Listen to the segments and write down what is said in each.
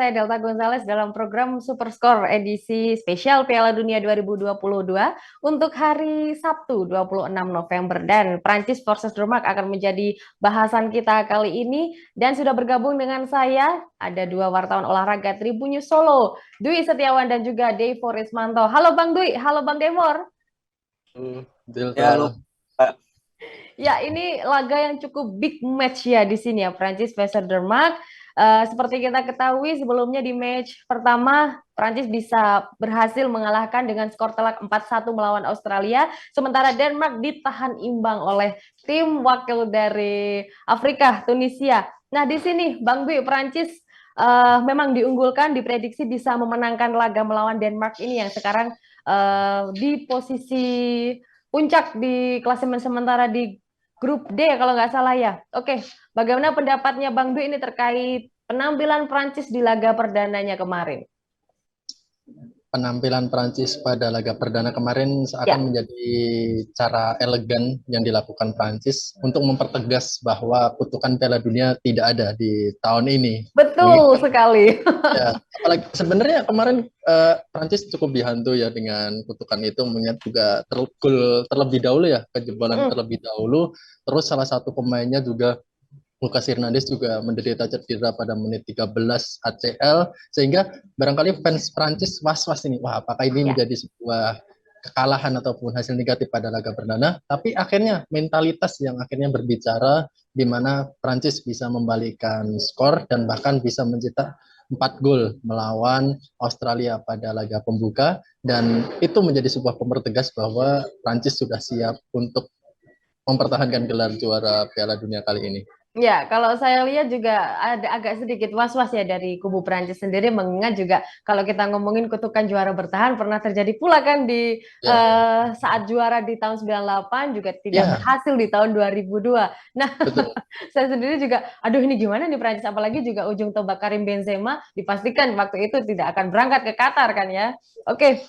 saya Delta Gonzales dalam program Superscore edisi spesial Piala Dunia 2022 untuk hari Sabtu 26 November dan Prancis versus Denmark akan menjadi bahasan kita kali ini dan sudah bergabung dengan saya ada dua wartawan olahraga Tribun News Solo, Dwi Setiawan dan juga Devo Rismanto. Halo Bang Dwi, halo Bang Devor. Ya, halo, Pak. Ya, ini laga yang cukup big match ya di sini ya, Prancis versus Denmark. Seperti kita ketahui sebelumnya di match pertama, Prancis bisa berhasil mengalahkan dengan skor telak 4-1 melawan Australia, sementara Denmark ditahan imbang oleh tim wakil dari Afrika, Tunisia. Nah, di sini Bang Dwi, Prancis memang diunggulkan, diprediksi bisa memenangkan laga melawan Denmark ini yang sekarang di posisi puncak di klasemen sementara di grup D kalau nggak salah ya. Oke, bagaimana pendapatnya Bang Dwi ini terkait penampilan Prancis di laga perdananya kemarin? Penampilan Prancis pada laga perdana kemarin Ya, seakan menjadi cara elegan yang dilakukan Prancis untuk mempertegas bahwa kutukan Piala Dunia tidak ada di tahun ini. betul Mengingat sekali. ya, apalagi sebenarnya kemarin Prancis cukup dihantu ya dengan kutukan itu, mengingat juga terlebih dahulu ya, kejebolan Mm, terlebih dahulu. Terus salah satu pemainnya juga Lucas Hernandez juga menderita cedera pada menit 13 ACL, sehingga barangkali fans Prancis was-was ini, wah apakah ini ya. menjadi sebuah kekalahan ataupun hasil negatif pada laga perdana. Tapi akhirnya mentalitas yang akhirnya berbicara, di mana Prancis bisa membalikan skor dan bahkan bisa mencetak 4 gol melawan Australia pada laga pembuka, dan itu menjadi sebuah pemertegas bahwa Prancis sudah siap untuk mempertahankan gelar juara Piala Dunia kali ini. Ya, kalau saya lihat juga ada agak sedikit was-was ya dari kubu Prancis sendiri, mengingat juga kalau kita ngomongin kutukan juara bertahan pernah terjadi pula kan di Ya, saat juara di tahun 98 juga tidak ya, berhasil di tahun 2002. Nah, betul. saya sendiri juga, aduh ini gimana nih Prancis, apalagi juga ujung tombak Karim Benzema dipastikan waktu itu tidak akan berangkat ke Qatar kan ya. Oke,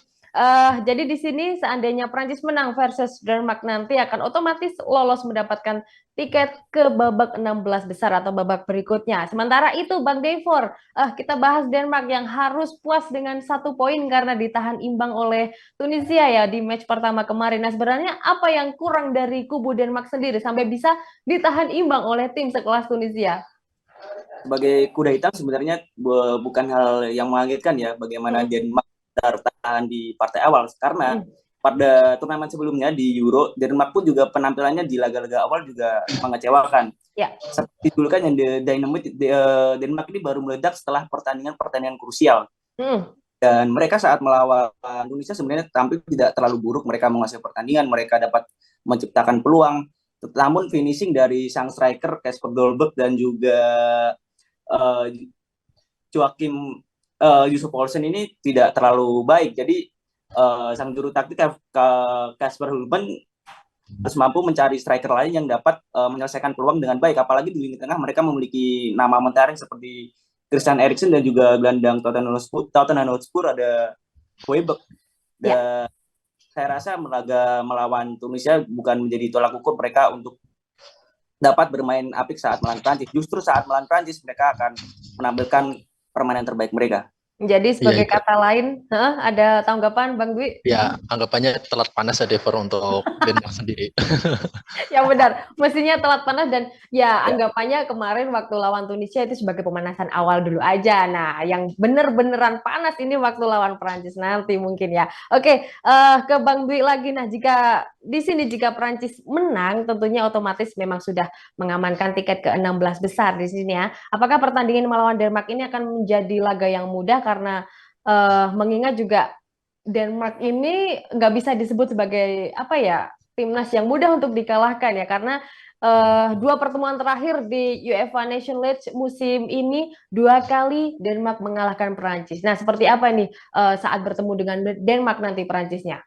jadi di sini seandainya Prancis menang versus Denmark nanti akan otomatis lolos mendapatkan tiket ke babak 16 besar atau babak berikutnya. Sementara itu Bang Devor, kita bahas Denmark yang harus puas dengan 1 poin karena ditahan imbang oleh Tunisia ya di match pertama kemarin. Nah sebenarnya apa yang kurang dari kubu Denmark sendiri sampai bisa ditahan imbang oleh tim sekelas Tunisia? Sebagai kuda hitam sebenarnya bukan hal yang mengagetkan ya bagaimana Mm, Denmark bertahan di partai awal, karena mm, pada turnamen sebelumnya di Euro, Denmark pun juga penampilannya di laga-laga awal juga mengecewakan. ya, Seperti dulu kan yang Dynamite Denmark ini baru meledak setelah pertandingan-pertandingan krusial. mm, Dan mereka saat melawan Indonesia sebenarnya tampil tidak terlalu buruk, mereka menguasai pertandingan, mereka dapat menciptakan peluang. Namun finishing dari sang striker Kasper Dolberg dan juga uh, Joachim Yusuf Olsen ini tidak terlalu baik. Jadi sang juru taktik Kasper Hulben harus mampu mencari striker lain yang dapat menyelesaikan peluang dengan baik. Apalagi di lini tengah mereka memiliki nama mentereng seperti Christian Eriksen dan juga gelandang Tottenham Hotspur ada Højbjerg. ya. Dan saya rasa laga melawan Tunisia bukan menjadi tolak ukur mereka untuk dapat bermain apik saat melawan Prancis. Justru saat melawan Prancis mereka akan menampilkan permainan terbaik mereka. Jadi Iya sebagai itu. kata lain, ada tanggapan Bang Dwi? Ya, anggapannya telat panas ya Devor untuk Denmark sendiri. Yang benar, mestinya telat panas dan ya Ya. anggapannya kemarin waktu lawan Tunisia itu sebagai pemanasan awal dulu aja. Nah, yang bener-beneran panas ini waktu lawan Perancis nanti mungkin ya. Oke, ke Bang Dwi lagi. Nah, jika di sini jika Perancis menang, tentunya otomatis memang sudah mengamankan tiket ke 16 besar di sini ya. Apakah pertandingan melawan Denmark ini akan menjadi laga yang mudah karena mengingat juga Denmark ini nggak bisa disebut sebagai apa ya timnas yang mudah untuk dikalahkan ya karena dua pertemuan terakhir di UEFA Nation League musim ini 2 kali Denmark mengalahkan Perancis. Nah seperti apa nih saat bertemu dengan Denmark nanti Perancisnya?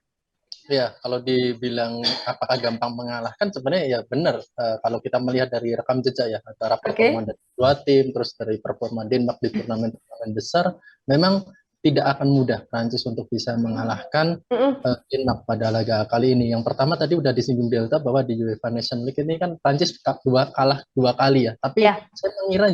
Ya, kalau dibilang apakah gampang mengalahkan, sebenarnya ya benar. Kalau kita melihat dari rekam jejak ya antara performa Oke, dari dua tim, terus dari performa Denmark di turnamen-turnamen besar, memang tidak akan mudah Prancis untuk bisa mengalahkan Denmark pada laga kali ini. Yang pertama tadi udah disinggung Delta bahwa di UEFA Nation League ini kan Prancis kalah 2 kali ya. Tapi Ya. saya mengira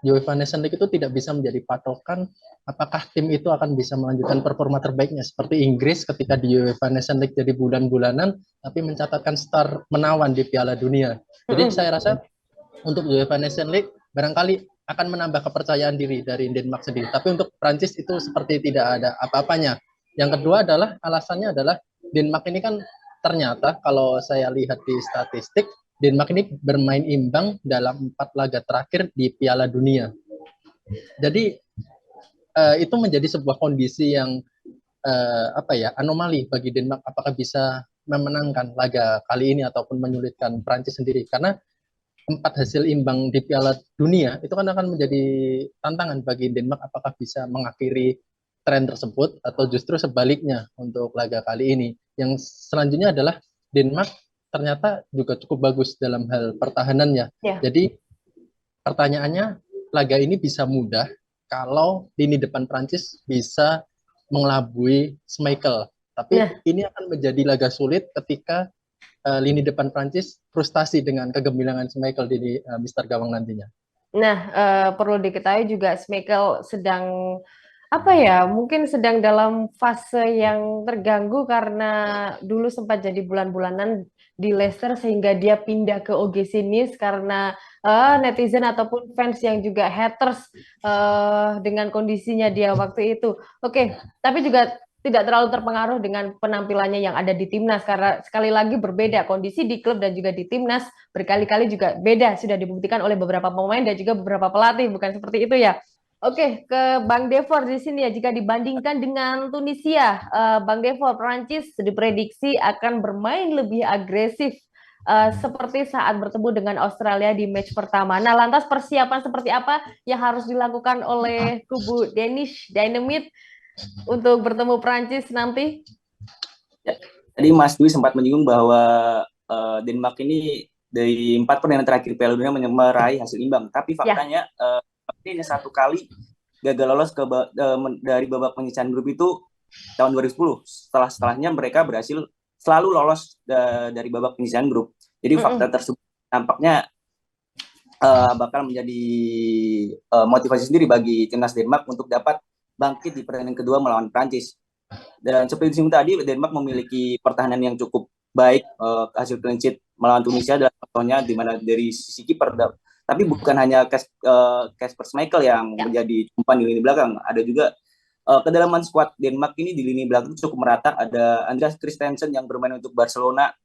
UEFA Nation League itu tidak bisa menjadi patokan apakah tim itu akan bisa melanjutkan performa terbaiknya. Seperti Inggris ketika di UEFA Nation League jadi bulan-bulanan, tapi mencatatkan start menawan di Piala Dunia. Jadi saya rasa untuk UEFA Nation League barangkali akan menambah kepercayaan diri dari Denmark sendiri. Tapi untuk Prancis itu seperti tidak ada apa-apanya. Yang kedua adalah alasannya adalah Denmark ini kan ternyata kalau saya lihat di statistik, Denmark ini bermain imbang dalam 4 laga terakhir di Piala Dunia. Jadi itu menjadi sebuah kondisi yang anomali bagi Denmark, apakah bisa memenangkan laga kali ini ataupun menyulitkan Prancis sendiri, karena 4 hasil imbang di Piala Dunia itu kan akan menjadi tantangan bagi Denmark apakah bisa mengakhiri tren tersebut atau justru sebaliknya untuk laga kali ini. Yang selanjutnya adalah Denmark ternyata juga cukup bagus dalam hal pertahanannya. Jadi pertanyaannya, laga ini bisa mudah kalau lini depan Prancis bisa mengelabui Schmeichel. Tapi ini akan menjadi laga sulit ketika lini depan Prancis frustasi dengan kegemilangan Schmeichel di Mister Gawang nantinya. Nah, perlu diketahui juga Schmeichel sedang mungkin sedang dalam fase yang terganggu karena dulu sempat jadi bulan-bulanan di Leicester sehingga dia pindah ke OGC Nice karena netizen ataupun fans yang juga haters dengan kondisinya dia waktu itu. Oke, tapi juga tidak terlalu terpengaruh dengan penampilannya yang ada di timnas karena sekali lagi berbeda kondisi di klub dan juga di timnas berkali-kali juga beda, sudah dibuktikan oleh beberapa pemain dan juga beberapa pelatih, bukan seperti itu ya. Oke, ke Bang Devor di sini ya, jika dibandingkan dengan Tunisia, Bang Devor, Prancis diprediksi akan bermain lebih agresif seperti saat bertemu dengan Australia di match pertama. Nah, lantas persiapan seperti apa yang harus dilakukan oleh kubu Danish Dynamite untuk bertemu Prancis nanti? Ya, tadi Mas Dwi sempat menyinggung bahwa Denmark ini dari 4 pertandingan terakhir Piala Dunia meraih hasil imbang. Tapi faktanya ini 1 kali gagal lolos dari babak penyisihan grup itu tahun 2010. Setelahnya mereka berhasil selalu lolos dari babak penyisihan grup. Jadi fakta tersebut nampaknya bakal menjadi motivasi sendiri bagi timnas Denmark untuk dapat bangkit di pertandingan kedua melawan Prancis. Dan seperti disinggung tadi, Denmark memiliki pertahanan yang cukup baik, hasil clean sheet melawan Tunisia adalah contohnya, di mana dari sisi kiper. Tapi bukan hanya Kasper Schmeichel yang menjadi umpan di lini belakang, ada juga kedalaman skuad Denmark ini di lini belakang cukup merata. Ada Andreas Christensen yang bermain untuk Barcelona.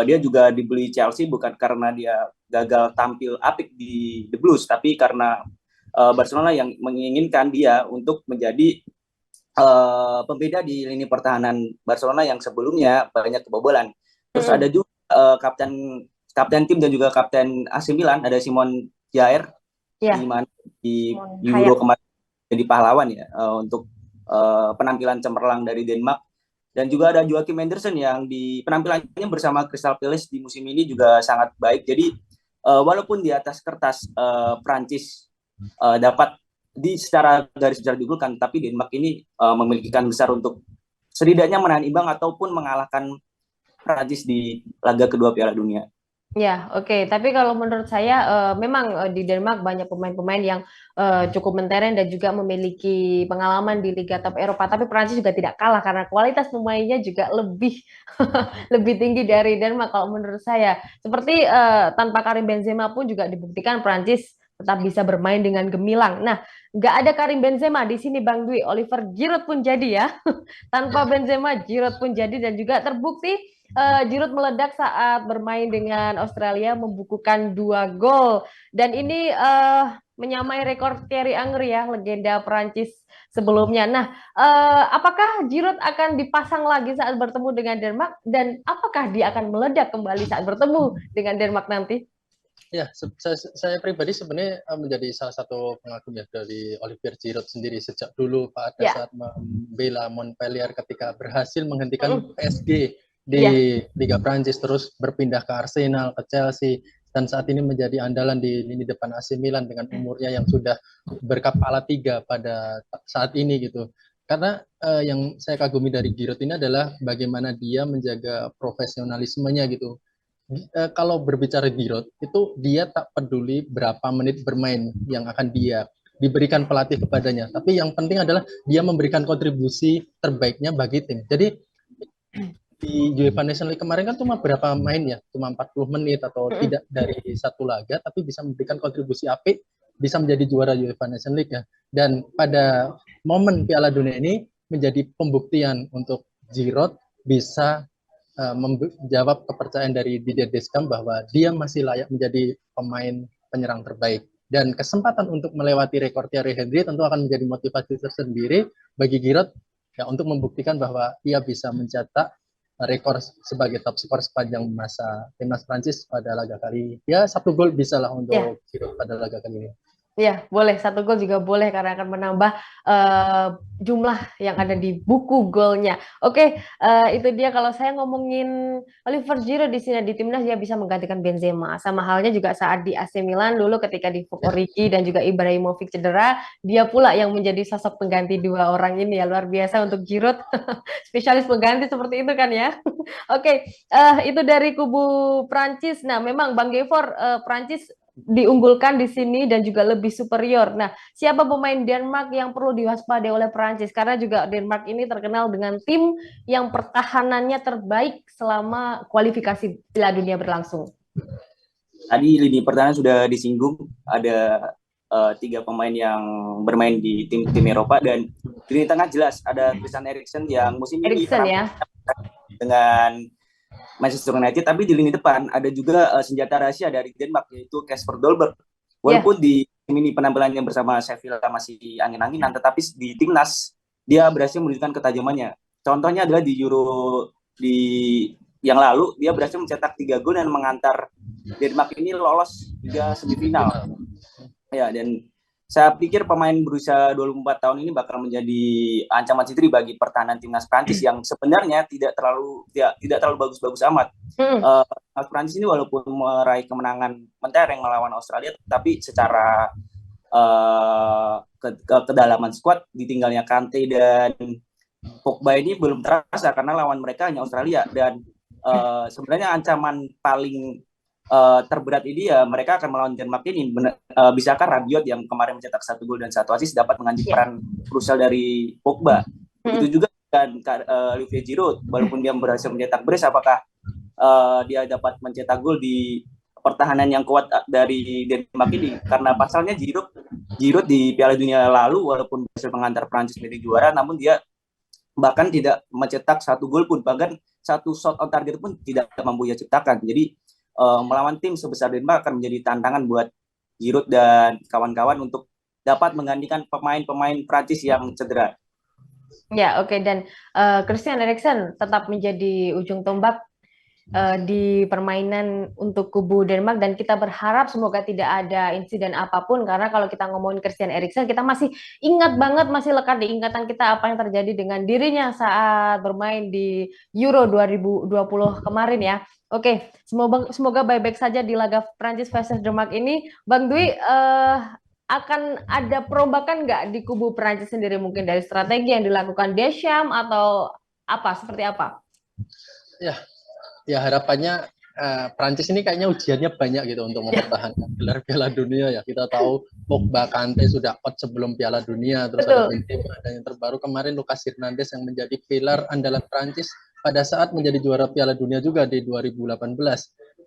Dia juga dibeli Chelsea bukan karena dia gagal tampil apik di The Blues, tapi karena Barcelona yang menginginkan dia untuk menjadi pembeda di lini pertahanan Barcelona yang sebelumnya banyak kebobolan. Terus ada juga kapten tim dan juga kapten AC Milan, ada Simon Kjaer, di mana di Euro kemarin jadi pahlawan ya untuk penampilan cemerlang dari Denmark. Dan juga ada Joachim Andersen yang di penampilannya bersama Crystal Palace di musim ini juga sangat baik. Jadi walaupun di atas kertas Prancis dapat secara garis besar diunggulkan, tapi Denmark ini memiliki kans besar untuk setidaknya menahan imbang ataupun mengalahkan Prancis di laga kedua Piala Dunia. Ya, oke. Tapi kalau menurut saya memang di Denmark banyak pemain-pemain yang cukup mentereng dan juga memiliki pengalaman di Liga Top Eropa. Tapi Prancis juga tidak kalah karena kualitas pemainnya juga lebih lebih tinggi dari Denmark kalau menurut saya. Seperti tanpa Karim Benzema pun juga dibuktikan Prancis tetap bisa bermain dengan gemilang. Nah, nggak ada Karim Benzema di sini Bang Dwi, Oliver Giroud pun jadi ya. Tanpa Benzema, Giroud pun jadi dan juga terbukti Giroud meledak saat bermain dengan Australia, membukukan 2 gol dan ini menyamai rekor Thierry Henry ya, legenda Prancis sebelumnya. Nah, apakah Giroud akan dipasang lagi saat bertemu dengan Denmark dan apakah dia akan meledak kembali saat bertemu dengan Denmark nanti? Ya, saya pribadi sebenarnya menjadi salah satu pengagum ya dari Olivier Giroud sendiri sejak dulu pada saat membela Montpellier ketika berhasil menghentikan PSG di Liga Prancis, terus berpindah ke Arsenal, ke Chelsea. dan saat ini menjadi andalan di lini depan AC Milan dengan umurnya yang sudah berkepala 3 pada saat ini gitu. Karena yang saya kagumi dari Giroud ini adalah bagaimana dia menjaga profesionalismenya gitu. Kalau berbicara Giroud, itu dia tak peduli berapa menit bermain yang akan dia diberikan pelatih kepadanya. Tapi yang penting adalah dia memberikan kontribusi terbaiknya bagi tim. Jadi di UEFA Nations League kemarin kan cuma berapa main ya, cuma 40 menit atau tidak dari satu laga, tapi bisa memberikan kontribusi apik, bisa menjadi juara UEFA Nations League ya. Dan pada momen Piala Dunia ini menjadi pembuktian untuk Giroud bisa menjawab kepercayaan dari Didier Deschamps bahwa dia masih layak menjadi pemain penyerang terbaik. Dan kesempatan untuk melewati rekor Thierry Henry tentu akan menjadi motivasi tersendiri bagi Giroud ya, untuk membuktikan bahwa ia bisa mencetak rekor sebagai top skor sepanjang masa timnas Prancis pada laga kali ini. Ya, 1 gol bisa lah untuk Giroud pada laga kali ini. Ya, boleh 1 gol juga boleh karena akan menambah jumlah yang ada di buku golnya. Oke, itu dia kalau saya ngomongin Oliver Giroud di sini di timnas dia bisa menggantikan Benzema. Sama halnya juga saat di AC Milan dulu ketika Divock Origi dan juga Ibrahimovic cedera, dia pula yang menjadi sosok pengganti 2 orang ini ya. Luar biasa untuk Giroud. Spesialis pengganti seperti itu kan ya. Oke, itu dari kubu Prancis. Nah, memang Bang Gevor, Prancis diunggulkan di sini dan juga lebih superior. Nah, siapa pemain Denmark yang perlu diwaspadai oleh Prancis? Karena juga Denmark ini terkenal dengan tim yang pertahanannya terbaik selama kualifikasi Piala Dunia berlangsung. Tadi lini pertahanan sudah disinggung, ada 3 pemain yang bermain di tim-tim Eropa, dan lini tengah jelas ada Christian Eriksen yang musim ini ya dengan Manchester United, tapi di lini depan ada juga senjata rahasia dari Denmark yaitu Kasper Dolberg. Walaupun di tim ini penampilannya bersama Sevilla masih angin-anginan, tetapi di timnas dia berhasil menunjukkan ketajamannya. Contohnya adalah di Euro yang lalu dia berhasil mencetak 3 gol dan mengantar Denmark ini lolos hingga semifinal. Ya, dan saya pikir pemain berusia 24 tahun ini bakal menjadi ancaman serius bagi pertahanan timnas Prancis yang sebenarnya tidak terlalu bagus-bagus amat. Timnas Prancis ini walaupun meraih kemenangan mentereng melawan Australia, tapi secara kedalaman skuad ditinggalnya Kante dan Pogba ini belum terasa karena lawan mereka hanya Australia, dan sebenarnya ancaman paling terberat ini ya mereka akan melawan Denmark ini. Bisakah Rabiot yang kemarin mencetak 1 gol dan 1 assist dapat mengambil peran krusial dari Pogba? Begitu juga dan Olivier Giroud, walaupun dia berhasil mencetak brace, apakah dia dapat mencetak gol di pertahanan yang kuat dari Denmark ini? Karena pasalnya Giroud di Piala Dunia lalu walaupun berhasil mengantar Prancis menjadi juara, namun dia bahkan tidak mencetak 1 gol pun, bahkan 1 shot on target pun tidak mampu ia ciptakan. Jadi melawan tim sebesar Denmark akan menjadi tantangan buat Giroud dan kawan-kawan untuk dapat menggantikan pemain-pemain Prancis yang cedera. Ya, oke. Dan Christian Eriksen tetap menjadi ujung tombak di permainan untuk kubu Denmark, dan kita berharap semoga tidak ada insiden apapun, karena kalau kita ngomongin Christian Eriksen kita masih ingat banget, masih lekat di ingatan kita apa yang terjadi dengan dirinya saat bermain di Euro 2020 kemarin ya. Oke, semoga baik-baik saja di laga Prancis versus Denmark ini. Bang Dwi, akan ada perombakan nggak di kubu Prancis sendiri, mungkin dari strategi yang dilakukan Deschamps atau apa, seperti apa? Ya harapannya Prancis ini kayaknya ujiannya banyak gitu untuk mempertahankan gelar Piala Dunia ya. Kita tahu Pogba, Kante sudah out sebelum Piala Dunia, terus ada Benzema, dan yang terbaru kemarin Lucas Hernandez yang menjadi pilar andalan Prancis pada saat menjadi juara Piala Dunia juga di 2018.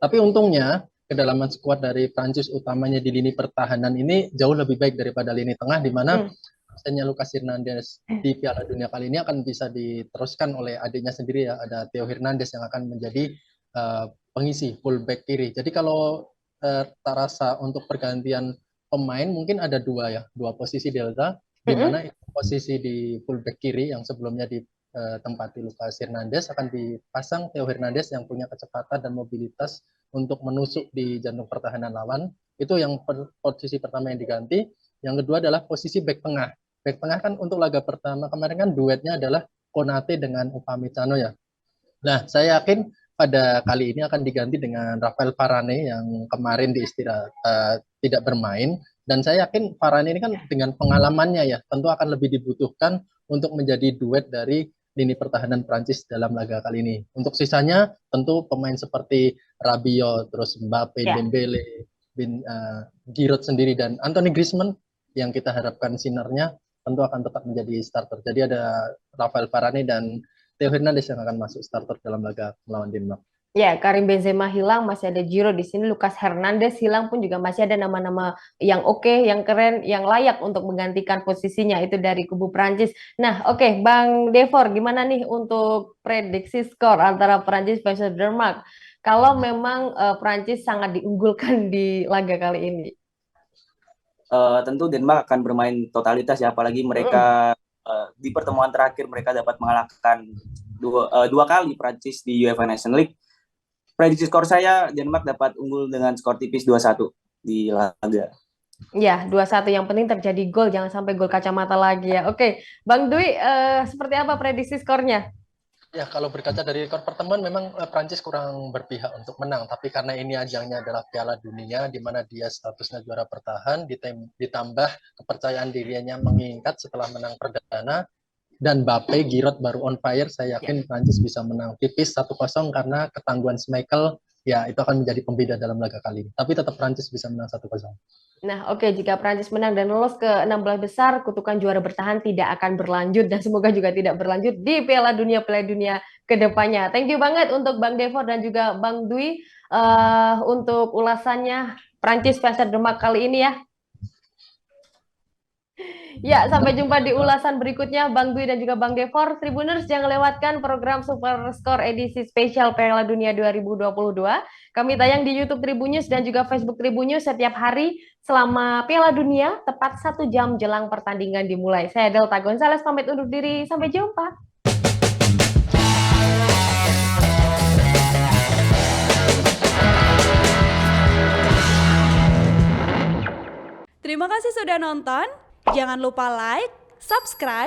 Tapi untungnya kedalaman skuad dari Prancis utamanya di lini pertahanan ini jauh lebih baik daripada lini tengah, di mana absennya Lucas Hernandez di Piala Dunia kali ini akan bisa diteruskan oleh adiknya sendiri ya, ada Theo Hernandez yang akan menjadi pengisi fullback kiri. Jadi kalau terasa untuk pergantian pemain mungkin ada dua posisi delta, di mana posisi di fullback kiri yang sebelumnya ditempati Lucas Hernandez akan dipasang Theo Hernandez yang punya kecepatan dan mobilitas untuk menusuk di jantung pertahanan lawan. Itu yang posisi pertama yang diganti. Yang kedua adalah posisi back tengah. Back tengah kan untuk laga pertama kemarin kan duetnya adalah Konate dengan Upamecano ya. Nah, saya yakin pada kali ini akan diganti dengan Rafael Varane yang kemarin tidak bermain. Dan saya yakin Varane ini kan dengan pengalamannya ya, tentu akan lebih dibutuhkan untuk menjadi duet dari lini pertahanan Prancis dalam laga kali ini. Untuk sisanya tentu pemain seperti Rabiot, terus Mbappe, Dembele, Giroud sendiri dan Anthony Griezmann yang kita harapkan sinernya tentu akan tetap menjadi starter. Jadi ada Rafael Varane dan Theo Hernandez yang akan masuk starter dalam laga melawan Denmark. Ya, Karim Benzema hilang, masih ada Giroud di sini, Lucas Hernandez hilang pun juga masih ada nama-nama yang oke, yang keren, yang layak untuk menggantikan posisinya itu dari kubu Prancis. Nah, oke, Bang Devor, gimana nih untuk prediksi skor antara Prancis versus Denmark? Kalau memang Prancis sangat diunggulkan di laga kali ini. Tentu Denmark akan bermain totalitas ya, apalagi mereka di pertemuan terakhir mereka dapat mengalahkan dua kali Prancis di UEFA Nations League. Prediksi skor saya Denmark dapat unggul dengan skor tipis 2-1 di laga. Ya, 2-1 yang penting terjadi gol, jangan sampai gol kacamata lagi ya. Oke, Bang Dwi, seperti apa prediksi skornya? Ya, kalau berkaca dari rekor pertemuan memang Prancis kurang berpihak untuk menang, tapi karena ini ajangnya adalah Piala Dunia di mana dia statusnya juara bertahan ditambah kepercayaan dirinya meningkat setelah menang perdana dan Mbappe, Giroud baru on fire, saya yakin Prancis bisa menang tipis 1-0 karena ketangguhan Schmeichel ya itu akan menjadi pembeda dalam laga kali ini. Tapi tetap Prancis bisa menang 1-0. Nah, oke, jika Prancis menang dan lolos ke 16 besar, kutukan juara bertahan tidak akan berlanjut dan semoga juga tidak berlanjut di Piala Dunia ke depannya. Thank you banget untuk Bang Devor dan juga Bang Dwi untuk ulasannya Prancis versus Denmark kali ini ya. Ya, sampai jumpa di ulasan berikutnya Bang Dwi dan juga Bang Devor. Tribuners, jangan lewatkan program Super Score edisi spesial Piala Dunia 2022. Kami tayang di YouTube Tribunnews dan juga Facebook Tribunnews setiap hari selama Piala Dunia, tepat 1 jam jelang pertandingan dimulai. Saya Delta Gonzales, pamit undur diri. Sampai jumpa. Terima kasih sudah nonton. Jangan lupa like, subscribe,